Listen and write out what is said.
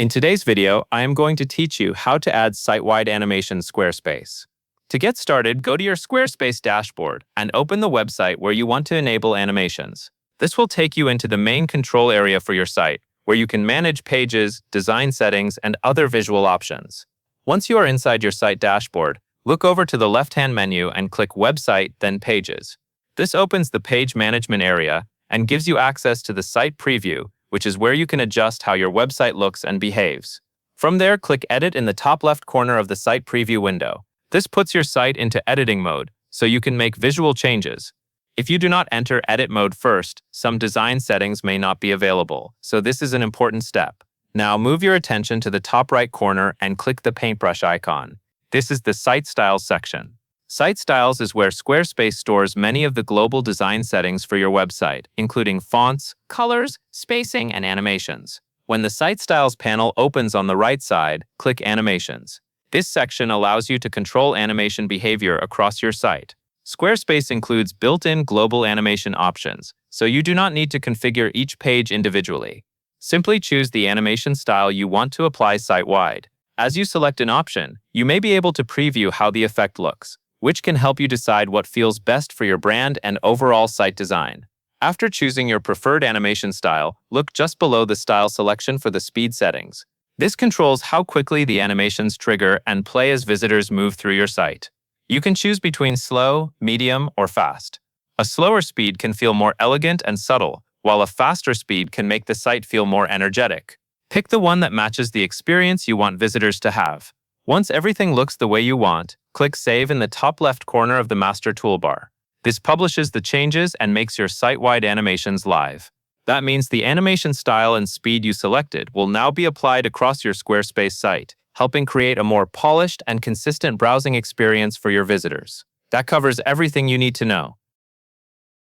In today's video, I am going to teach you how to add site-wide animations Squarespace. To get started, go to your Squarespace dashboard and open the website where you want to enable animations. This will take you into the main control area for your site, where you can manage pages, design settings, and other visual options. Once you are inside your site dashboard, look over to the left-hand menu and click Website, then Pages. This opens the Page Management area and gives you access to the Site Preview, which is where you can adjust how your website looks and behaves. From there, click Edit in the top left corner of the Site Preview window. This puts your site into editing mode, so you can make visual changes. If you do not enter edit mode first, some design settings may not be available, so this is an important step. Now move your attention to the top right corner and click the paintbrush icon. This is the Site Styles section. Site Styles is where Squarespace stores many of the global design settings for your website, including fonts, colors, spacing, and animations. When the Site Styles panel opens on the right side, click Animations. This section allows you to control animation behavior across your site. Squarespace includes built-in global animation options, so you do not need to configure each page individually. Simply choose the animation style you want to apply site-wide. As you select an option, you may be able to preview how the effect looks, which can help you decide what feels best for your brand and overall site design. After choosing your preferred animation style, look just below the style selection for the speed settings. This controls how quickly the animations trigger and play as visitors move through your site. You can choose between slow, medium, or fast. A slower speed can feel more elegant and subtle, while a faster speed can make the site feel more energetic. Pick the one that matches the experience you want visitors to have. Once everything looks the way you want, click Save in the top left corner of the master toolbar. This publishes the changes and makes your site-wide animations live. That means the animation style and speed you selected will now be applied across your Squarespace site, helping create a more polished and consistent browsing experience for your visitors. That covers everything you need to know.